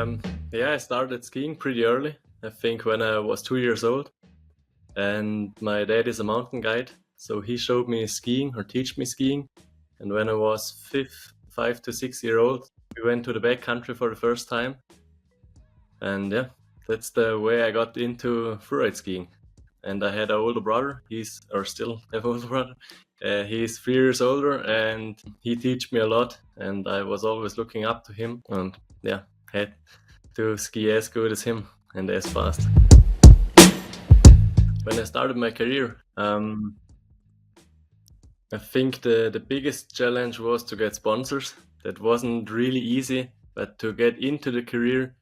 Um, yeah, I started skiing pretty early. I think when I was 2 years old, and my dad is a mountain guide, so he showed me skiing or teach me skiing. And when I was 5 to 6 year old, we went to the backcountry for the first time, and yeah, that's the way I got into freeride skiing. And I had an older brother. Still have an older brother. He's 3 years older, and he teach me a lot. And I was always looking up to him, and yeah, had to ski as good as him and as fast. When I started my career, I think the biggest challenge was to get sponsors. That wasn't really easy, but to get into the career,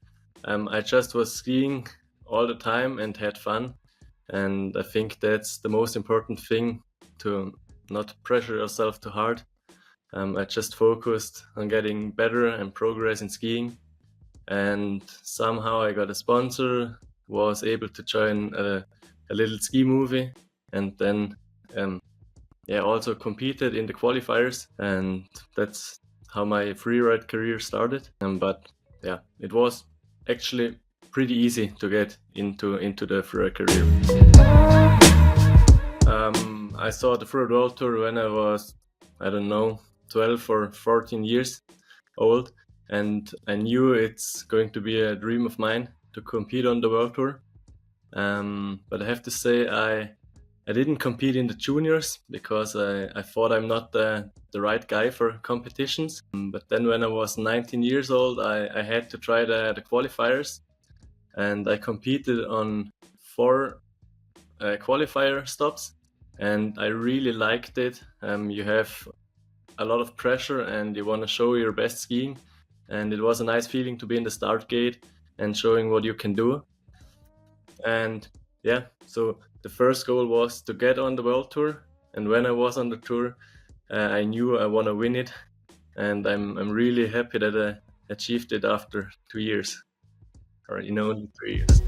I just was skiing all the time and had fun. And I think that's the most important thing, to not pressure yourself too hard. I just focused on getting better and progress in skiing. And somehow I got a sponsor, was able to join a little ski movie, and then also competed in the qualifiers. And that's how my freeride career started. But yeah, it was actually pretty easy to get into the freeride career. I saw the Freeride World Tour when I was, 12 or 14 years old, and I knew it's going to be a dream of mine to compete on the World Tour. But I have to say I didn't compete in the juniors because I thought I'm not the right guy for competitions. But then when I was 19 years old, I had to try the qualifiers, and I competed on 4 qualifier stops, and I really liked it. You have a lot of pressure and you want to show your best skiing, and it was a nice feeling to be in the start gate and showing what you can do. And yeah, so the first goal was to get on the World Tour, and when I was on the tour, I knew I want to win it, and I'm really happy that I achieved it after 2 years, or only 3 years.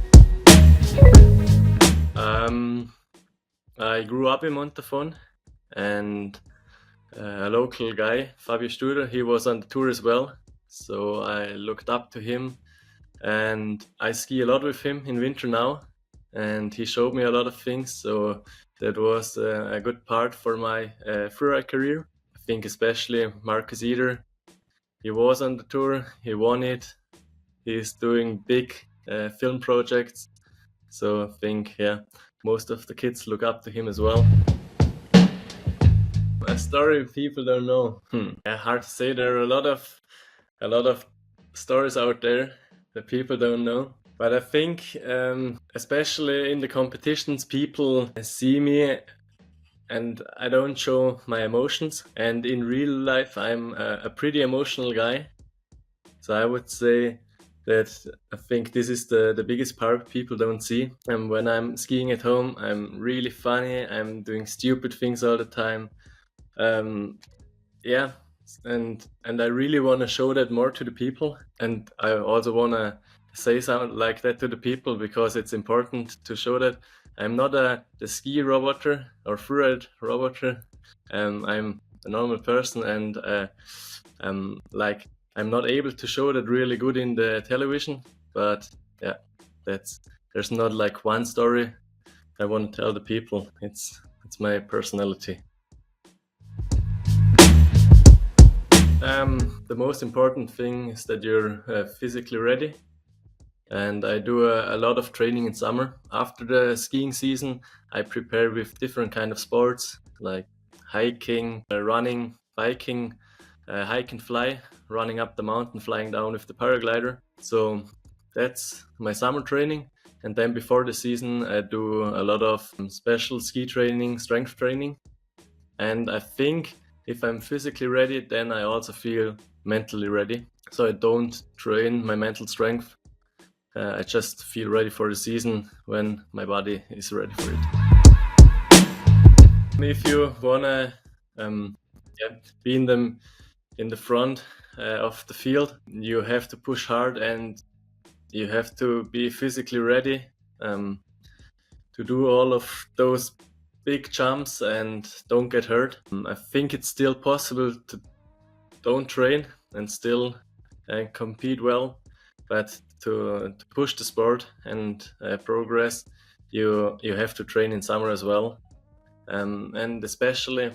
I grew up in Montafon, and a local guy, FWT, he was on the tour as well, so I looked up to him, and I ski a lot with him in winter now, and he showed me a lot of things, so that was a good part for my freeride career. I think especially Marcus Eder, he was on the tour, he won it, he's doing big film projects, so I think most of the kids look up to him as well. A story people don't know. Hard to say. There are a lot of stories out there that people don't know. But I think, especially in the competitions, people see me and I don't show my emotions. And in real life, I'm a pretty emotional guy. So I would say that I think this is the biggest part people don't see. And when I'm skiing at home, I'm really funny. I'm doing stupid things all the time. And I really want to show that more to the people, and I also want to say something like that to the people, because it's important to show that I'm not the ski roboter or freeride roboter. I'm a normal person, and I'm not able to show that really good in the television. But yeah, there's not like one story I want to tell the people. It's my personality. The most important thing is that you're physically ready, and I do a lot of training in summer. After the skiing season, I prepare with different kind of sports like hiking, running, biking, hike and fly, running up the mountain, flying down with the paraglider. So that's my summer training. And then before the season, I do a lot of special ski training, strength training. And I think if I'm physically ready, then I also feel mentally ready. So I don't train my mental strength. I just feel ready for the season when my body is ready for it. If you wanna be in the front of the field, you have to push hard and you have to be physically ready to do all of those big jumps and don't get hurt. I think it's still possible to don't train and still compete well, but to push the sport and progress, you have to train in summer as well, and especially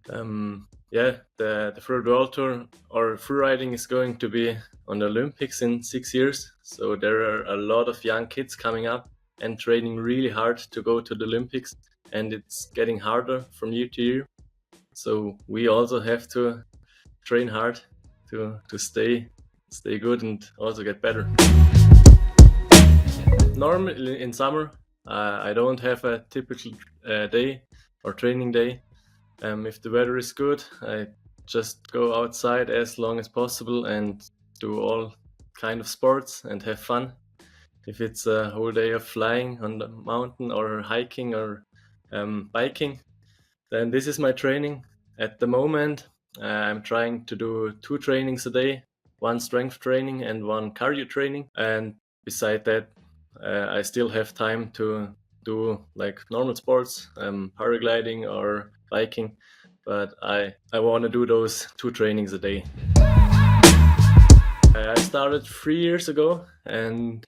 the Freeride World Tour or freeriding is going to be on the Olympics in 6 years, so there are a lot of young kids coming up and training really hard to go to the Olympics, and it's getting harder from year to year, so we also have to train hard to stay good and also get better. Normally in summer I don't have a typical day or training day. If the weather is good, I just go outside as long as possible and do all kind of sports and have fun. If it's a whole day of flying on the mountain or hiking or biking, then this is my training. At the moment, I'm trying to do 2 trainings a day, 1 strength training and 1 cardio training. And beside that, I still have time to do like normal sports, paragliding or biking, but I want to do those 2 trainings a day. I started 3 years ago and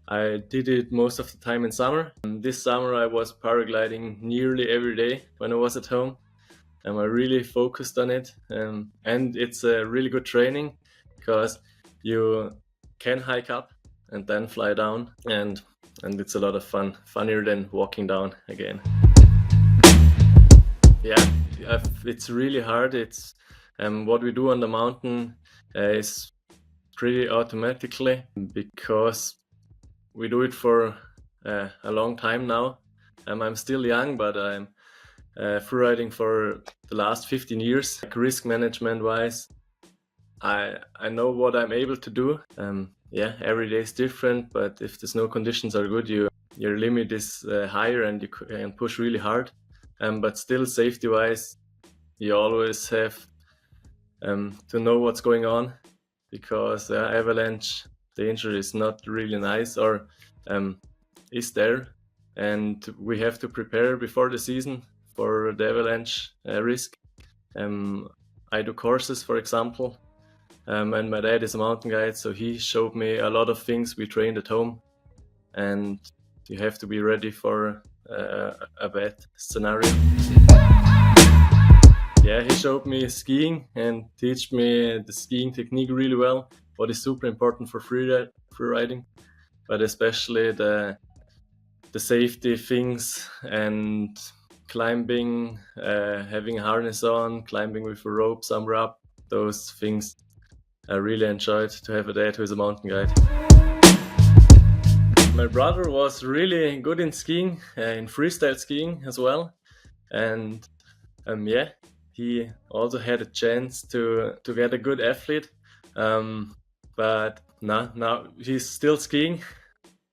I did it most of the time in summer. This summer I was paragliding nearly every day when I was at home, and I really focused on it, and it's a really good training because you can hike up and then fly down, and it's a lot of fun, funnier than walking down again. Yeah, it's really hard. It's what we do on the mountain is pretty automatically because we do it for a long time now. I'm still young, but I'm freeriding for the last 15 years. Like risk management wise, I know what I'm able to do. Every day is different, but if the snow conditions are good, your limit is higher and you can push really hard. But still, safety wise, you always have to know what's going on, because avalanche danger is not really nice, or is there, and we have to prepare before the season for the avalanche risk. I do courses, for example, and my dad is a mountain guide, so he showed me a lot of things we trained at home, and you have to be ready for a bad scenario. Yeah, he showed me skiing and teach me the skiing technique really well, what is super important for freeriding, but especially the safety things and climbing, having a harness on, climbing with a rope somewhere up, those things I really enjoyed to have a dad who is a mountain guide. My brother was really good in skiing, in freestyle skiing as well, and he also had a chance to get a good athlete, but now he's still skiing,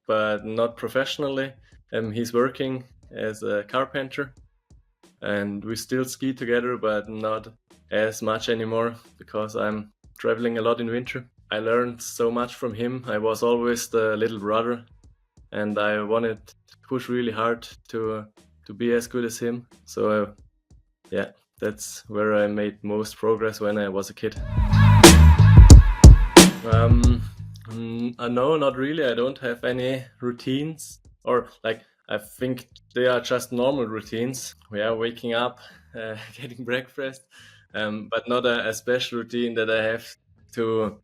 but not professionally. He's working as a carpenter, and we still ski together, but not as much anymore because I'm traveling a lot in winter. I learned so much from him. I was always the little brother, and I wanted to push really hard to be as good as him. So that's where I made most progress when I was a kid. No, not really. I don't have any routines, or like I think they are just normal routines. We are waking up, getting breakfast, but not a special routine that I have to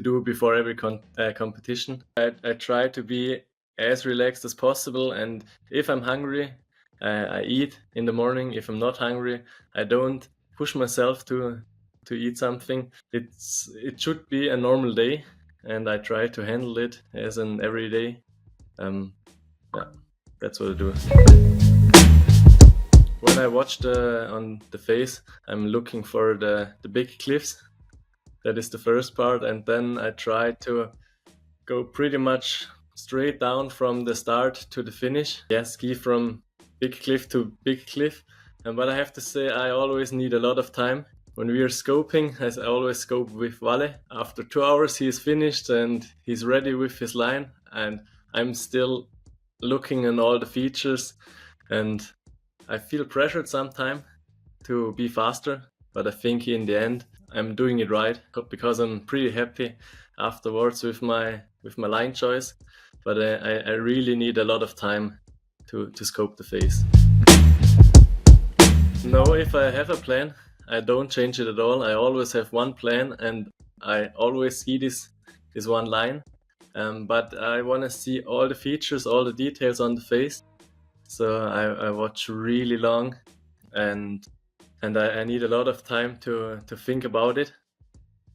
do before every competition. I try to be as relaxed as possible, and if I'm hungry, I eat in the morning. If I'm not hungry, I don't push myself to eat something. It should be a normal day, and I try to handle it as an everyday. That's what I do. When I watch on the face, I'm looking for the big cliffs. That is the first part, and then I try to go pretty much straight down from the start to the finish. Yeah, ski from big cliff to big cliff. But I have to say, I always need a lot of time. When we are scoping, as I always scope with Valle, after 2 hours he is finished and he's ready with his line, and I'm still looking at all the features, and I feel pressured sometimes to be faster, but I think in the end I'm doing it right, because I'm pretty happy afterwards with my line choice. But I really need a lot of time to scope the face. No, if I have a plan, I don't change it at all. I always have one plan, and I always see this one line. But I want to see all the features, all the details on the face. So I watch really long, and I need a lot of time to think about it.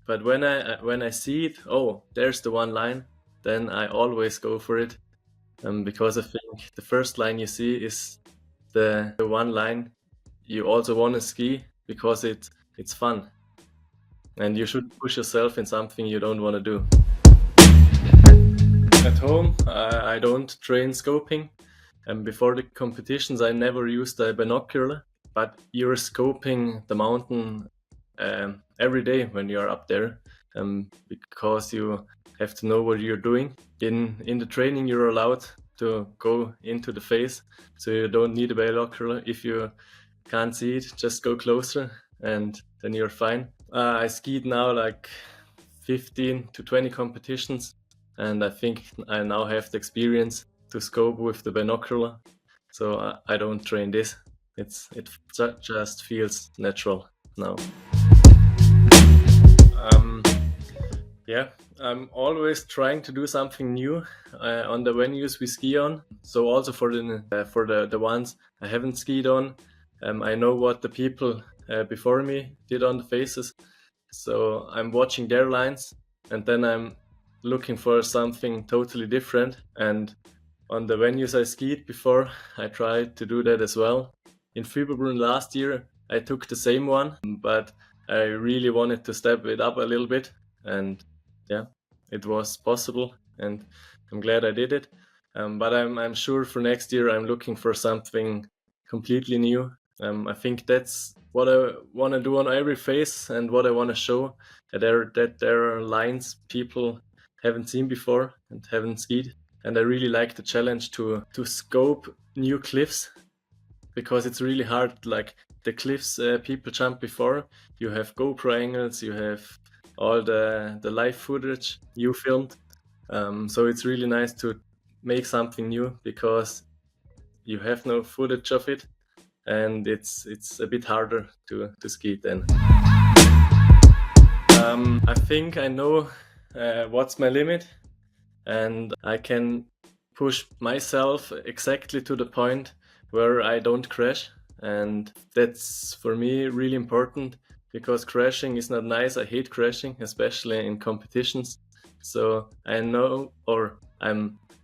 But when I see it, oh, there's the one line, then I always go for it. Because I think the first line you see is the one line you also want to ski, because it's fun, and you should push yourself in something you don't want to do. At home, I don't train scoping, and before the competitions I never used a binocular, but you're scoping the mountain every day when you're up there, because you have to know what you're doing. In the training you're allowed to go into the face, so you don't need a binocular. If you can't see it, just go closer and then you're fine. I skied now like 15 to 20 competitions, and I think I now have the experience to scope with the binocular, so I don't train this. It just feels natural now. Yeah, I'm always trying to do something new on the venues we ski on. So also for the ones I haven't skied on, I know what the people before me did on the faces. So I'm watching their lines, and then I'm looking for something totally different. And on the venues I skied before, I tried to do that as well. In Fieberbrunn last year, I took the same one, but I really wanted to step it up a little bit, and yeah, it was possible, and I'm glad I did it. But I'm sure for next year I'm looking for something completely new. I think that's what I want to do on every face, and what I want to show, that there are lines people haven't seen before and haven't skied. And I really like the challenge to scope new cliffs, because it's really hard. Like the cliffs people jump before, you have GoPro angles, you have all the live footage you filmed. So it's really nice to make something new, because you have no footage of it, and it's a bit harder to ski then. I think I know what's my limit, and I can push myself exactly to the point where I don't crash. And that's for me really important, because crashing is not nice. I hate crashing, especially in competitions. So I know, or I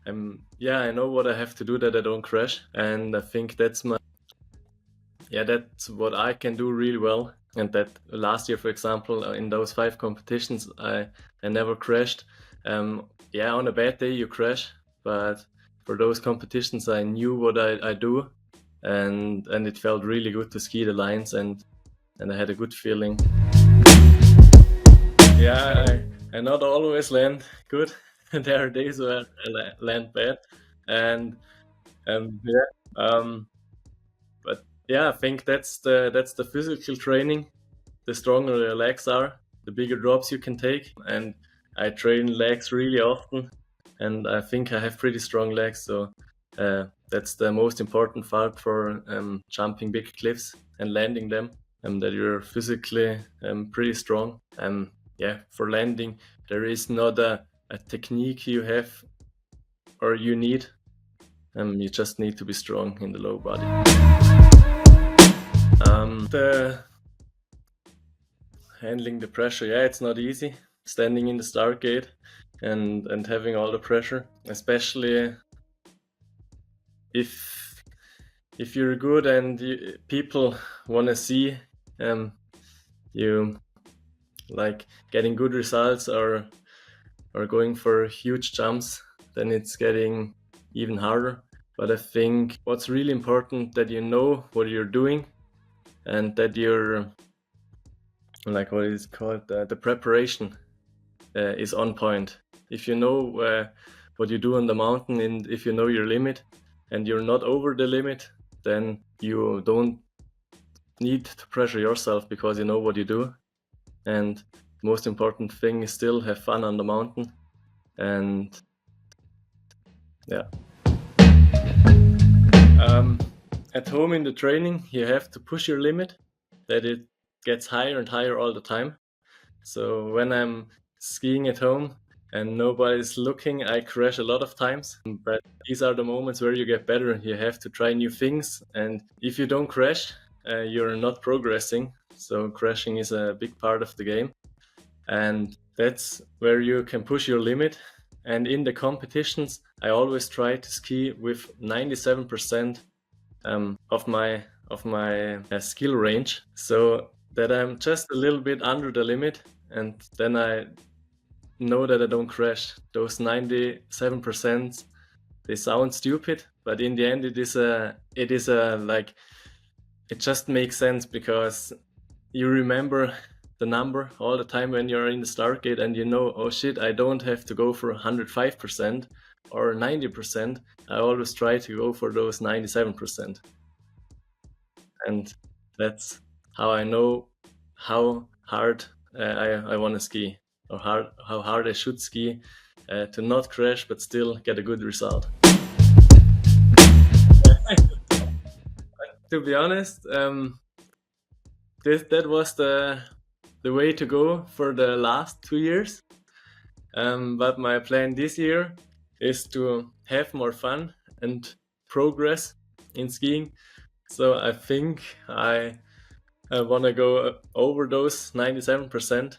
know what I have to do that I don't crash. And I think that's what I can do really well. And that last year, for example, in those 5 competitions, I never crashed. On a bad day you crash, but for those competitions I knew what I do, and it felt really good to ski the lines, and I had a good feeling. Yeah, I not always land good. There are days where I land bad, and but yeah, I think that's the physical training. The stronger your legs are, the bigger drops you can take, and I train legs really often, and I think I have pretty strong legs, so that's the most important part for jumping big cliffs and landing them, that you're physically pretty strong. For landing, there is not a technique you have or you need. You just need to be strong in the low body. Handling the pressure, it's not easy. Standing in the start gate and having all the pressure, especially if you're good and people want to see you like getting good results, or going for huge jumps, then it's getting even harder. But I think what's really important, that you know what you're doing, and that you're like, what is it called, the preparation is on point. If you know what you do on the mountain, and if you know your limit and you're not over the limit, then you don't need to pressure yourself, because you know what you do. and most important thing is still have fun on the mountain. And yeah. At home in the training, you have to push your limit, that it gets higher and higher all the time. So when I'm skiing at home and nobody's looking, I crash a lot of times. But these are the moments where you get better. You have to try new things. And if you don't crash, you're not progressing. So crashing is a big part of the game. And that's where you can push your limit. And in the competitions, I always try to ski with 97% of my skill range, so that I'm just a little bit under the limit, and then I know that I don't crash. Those 97%, they sound stupid, but in the end it is like, it just makes sense, because you remember the number all the time when you're in the start gate, and you know, oh shit, I don't have to go for 105% or 90%. I always try to go for those 97%. And that's how I know how hard I want to ski, or how hard I should ski to not crash but still get a good result. To be honest, that was the way to go for the last 2 years. But my plan this year is to have more fun and progress in skiing. So I think I want to go over those 97%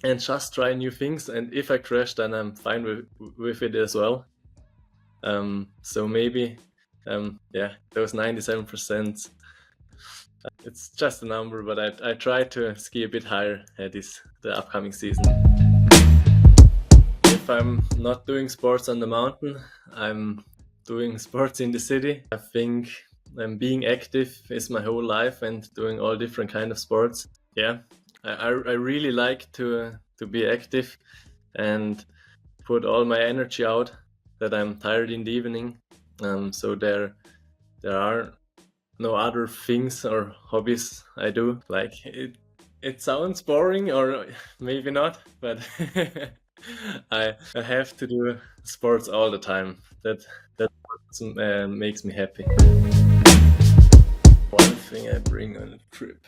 and just try new things. And if I crash, then I'm fine with it as well. So maybe, those 97%, it's just a number, but I try to ski a bit higher at the upcoming season. If I'm not doing sports on the mountain, I'm doing sports in the city. I think being active is my whole life, and doing all different kind of sports. Yeah, I really like to be active and put all my energy out that I'm tired in the evening. So there are no other things or hobbies I do. Like, it sounds boring, or maybe not, but I have to do sports all the time. That makes me happy. One thing I bring on a trip.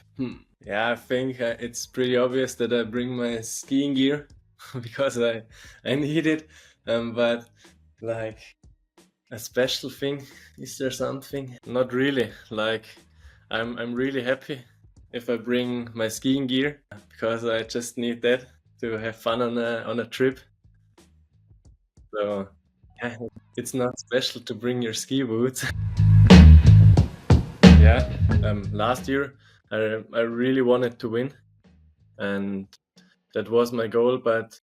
Yeah, I think it's pretty obvious that I bring my skiing gear because I need it. But like, a special thing, is there something? Not really. Like, I'm really happy if I bring my skiing gear, because I just need that to have fun on a trip. So yeah, it's not special to bring your ski boots. Yeah, last year I really wanted to win, and that was my goal, but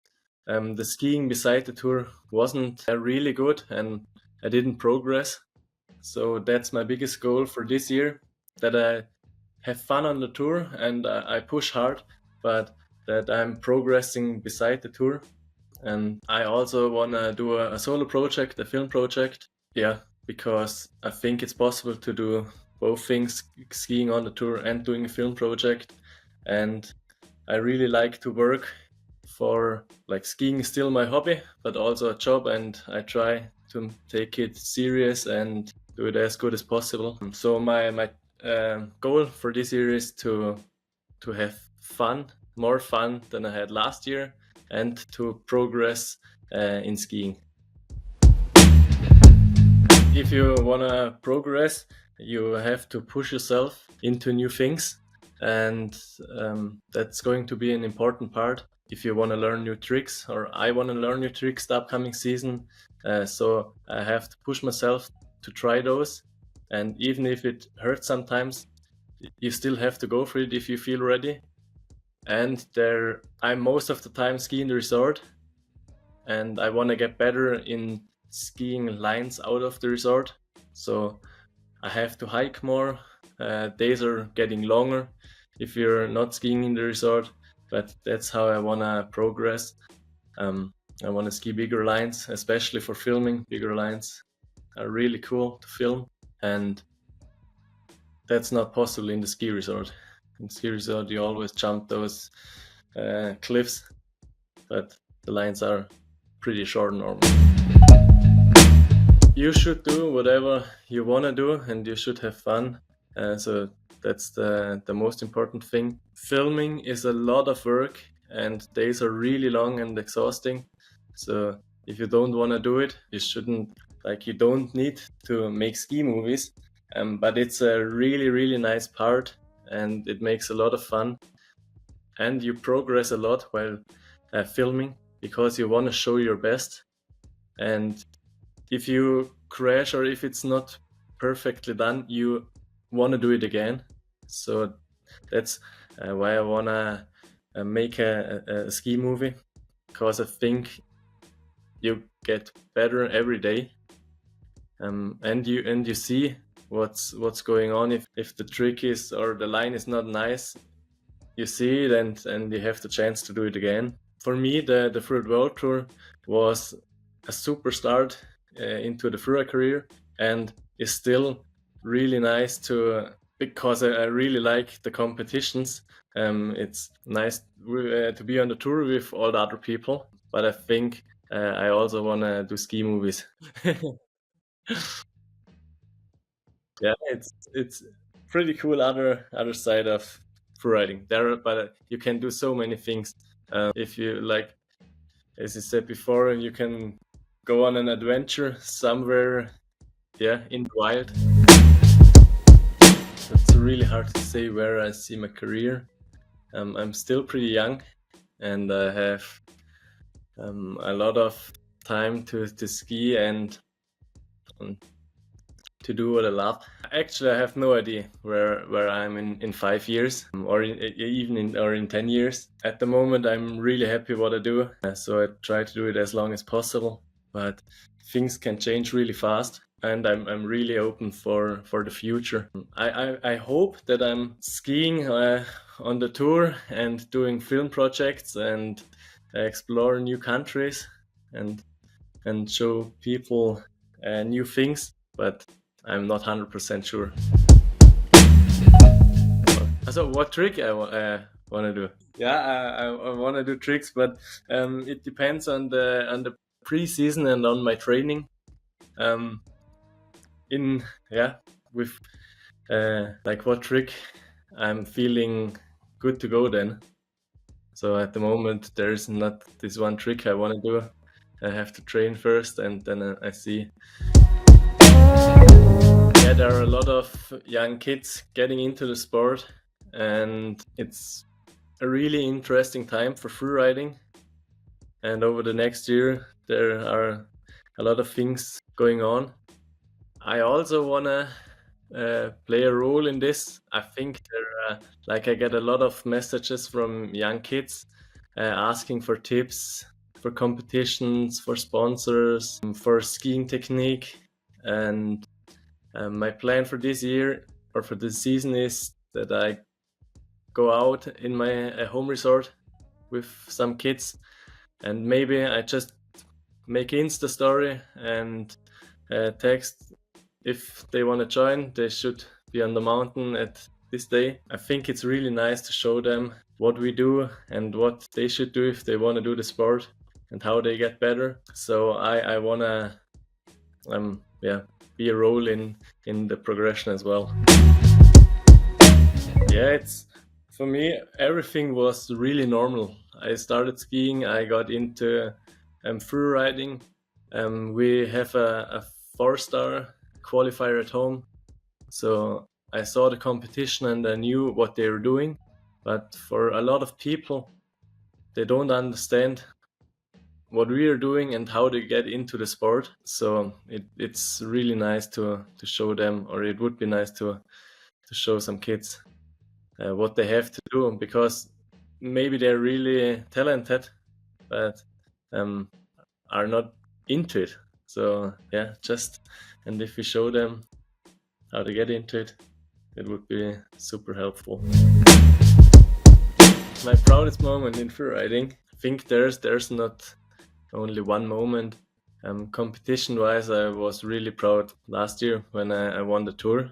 the skiing beside the tour wasn't really good, and I didn't progress. So that's my biggest goal for this year, that I have fun on the tour and I push hard, but that I'm progressing beside the tour. And I also want to do a solo project, a film project. Yeah, because I think it's possible to do both things, skiing on the tour and doing a film project. And I really like to work for, like, skiing is still my hobby, but also a job, and I try to take it serious and do it as good as possible. So my goal for this year is to have fun, more fun than I had last year, and to progress in skiing. If you want to progress, you have to push yourself into new things, and that's going to be an important part if you want to learn new tricks, or I want to learn new tricks the upcoming season. So I have to push myself to try those, and even if it hurts sometimes, you still have to go for it if you feel ready. And I'm most of the time skiing the resort, and I want to get better in skiing lines out of the resort. So I have to hike more. Days are getting longer if you're not skiing in the resort, but that's how I want to progress. I want to ski bigger lines, especially for filming. Bigger lines are really cool to film, and that's not possible in the ski resort. in ski resort you always jump those cliffs, but the lines are pretty short normally. You should do whatever you want to do, and you should have fun. So that's the most important thing. Filming is a lot of work, and days are really long and exhausting. So if you don't want to do it, you shouldn't. Like, you don't need to make ski movies, but it's a really nice part, and it makes a lot of fun. And you progress a lot while filming, because you want to show your best. And if you crash or if it's not perfectly done, you want to do it again. So that's why I want to make a ski movie, because I think you get better every day, and you see what's going on. If the trick is or the line is not nice, you see it, and you have the chance to do it again. For me, the Freeride World Tour was a super start into the Freeride career, and is still really nice because I really like the competitions. It's nice to be on the tour with all the other people, but I think I also want to do ski movies. Yeah, it's pretty cool other side of freeriding there, but you can do so many things. If you like, as you said before, you can go on an adventure somewhere, in the wild. It's really hard to say where I see my career. I'm still pretty young, and I have a lot of time to ski and to do what I love. Actually, I have no idea where I'm in 5 years, or even in 10 years. At the moment, I'm really happy what I do, so I try to do it as long as possible. But things can change really fast, and I'm really open for the future. I hope that I'm skiing on the tour and doing film projects and explore new countries and show people new things, but I'm not 100% sure. So what trick I want to do? Yeah, I want to do tricks, but it depends on the pre-season and on my training. With like what trick I'm feeling good to go then. So at the moment there's not this one trick I want to do. I have to train first, and then I see. Yeah, there are a lot of young kids getting into the sport, and it's a really interesting time for freeriding. And over the next year, there are a lot of things going on. I also wanna play a role in this. I think I get a lot of messages from young kids asking for tips for competitions, for sponsors, for skiing technique, and my plan for this year or for this season is that I go out in my home resort with some kids, and maybe I just make Insta story and text if they want to join. They should be on the mountain at this day. I think it's really nice to show them what we do and what they should do if they want to do the sport and how they get better. So I want to be a role in the progression as well. Yeah, it's for me, everything was really normal. I started skiing, I got into free riding. We have a 4-star qualifier at home, so I saw the competition and I knew what they were doing. But for a lot of people, they don't understand what we are doing and how they get into the sport. So it's really nice to show them, or it would be nice to show some kids what they have to do, because maybe they're really talented, but are not into it. So yeah, and if we show them how to get into it, it would be super helpful. My proudest moment in freeriding, I think there's not only one moment. Competition wise, I was really proud last year when I won the tour.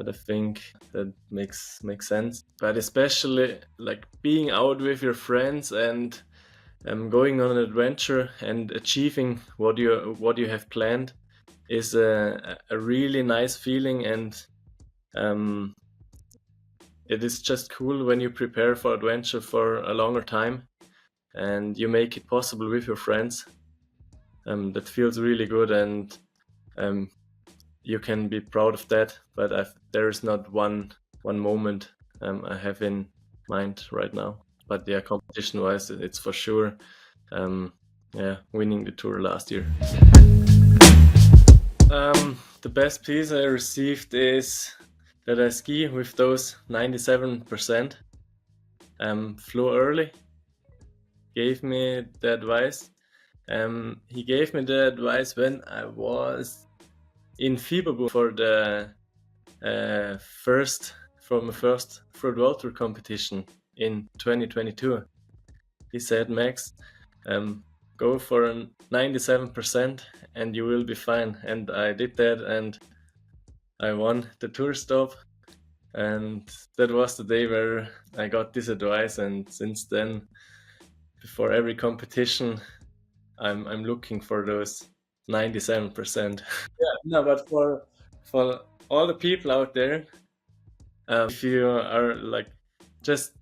but I think that makes sense. But especially like being out with your friends and going on an adventure and achieving what you have planned is a really nice feeling, and it is just cool when you prepare for adventure for a longer time and you make it possible with your friends. That feels really good, and you can be proud of that. But there is not one moment I have in mind right now. But yeah, competition-wise, it's for sure winning the tour last year. The best piece I received is that I ski with those 97%. Flew early, gave me the advice. He gave me the advice when I was in Fieberbrunn for the first Freeride World Tour competition in 2022. He said, Max, go for a 97% and you will be fine. And I did that, and I won the tour stop. And that was the day where I got this advice, and since then, before every competition, I'm looking for those 97%. Yeah, no, but for all the people out there, if you are like just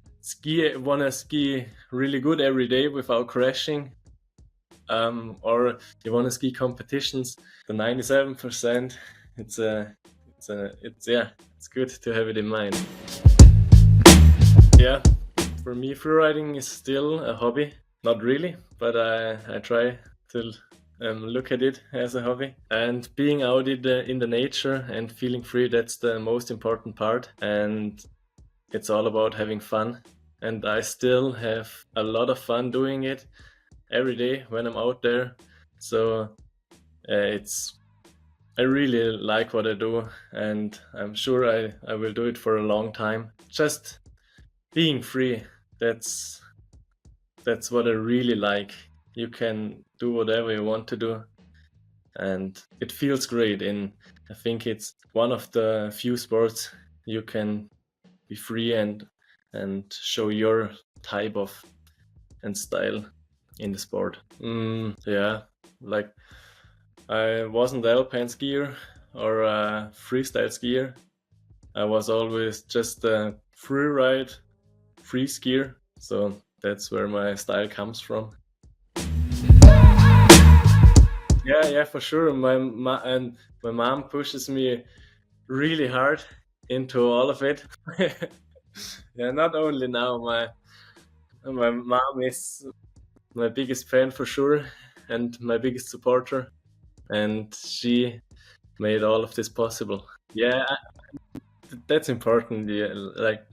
wanna ski really good every day without crashing, or you wanna ski competitions, the 97%, it's good to have it in mind. Yeah, for me, freeriding is still a hobby. Not really, but I try to look at it as a hobby. And being out in the nature and feeling free, that's the most important part. And it's all about having fun. And I still have a lot of fun doing it every day when I'm out there. So I really like what I do, and I'm sure I will do it for a long time. Just being free, that's what I really like. You can do whatever you want to do, and it feels great. I think it's one of the few sports you can be free and show your type of and style in the sport. Yeah, like I wasn't an alpine skier or a freestyle skier. I was always just a freeride free skier, so that's where my style comes from. Yeah, for sure. My mom pushes me really hard into all of it. Yeah, not only now. My mom is my biggest fan for sure, and my biggest supporter, and she made all of this possible. Yeah, that's important. Yeah, like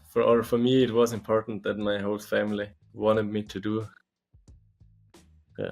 for me, it was important that my whole family wanted me to do. Yeah.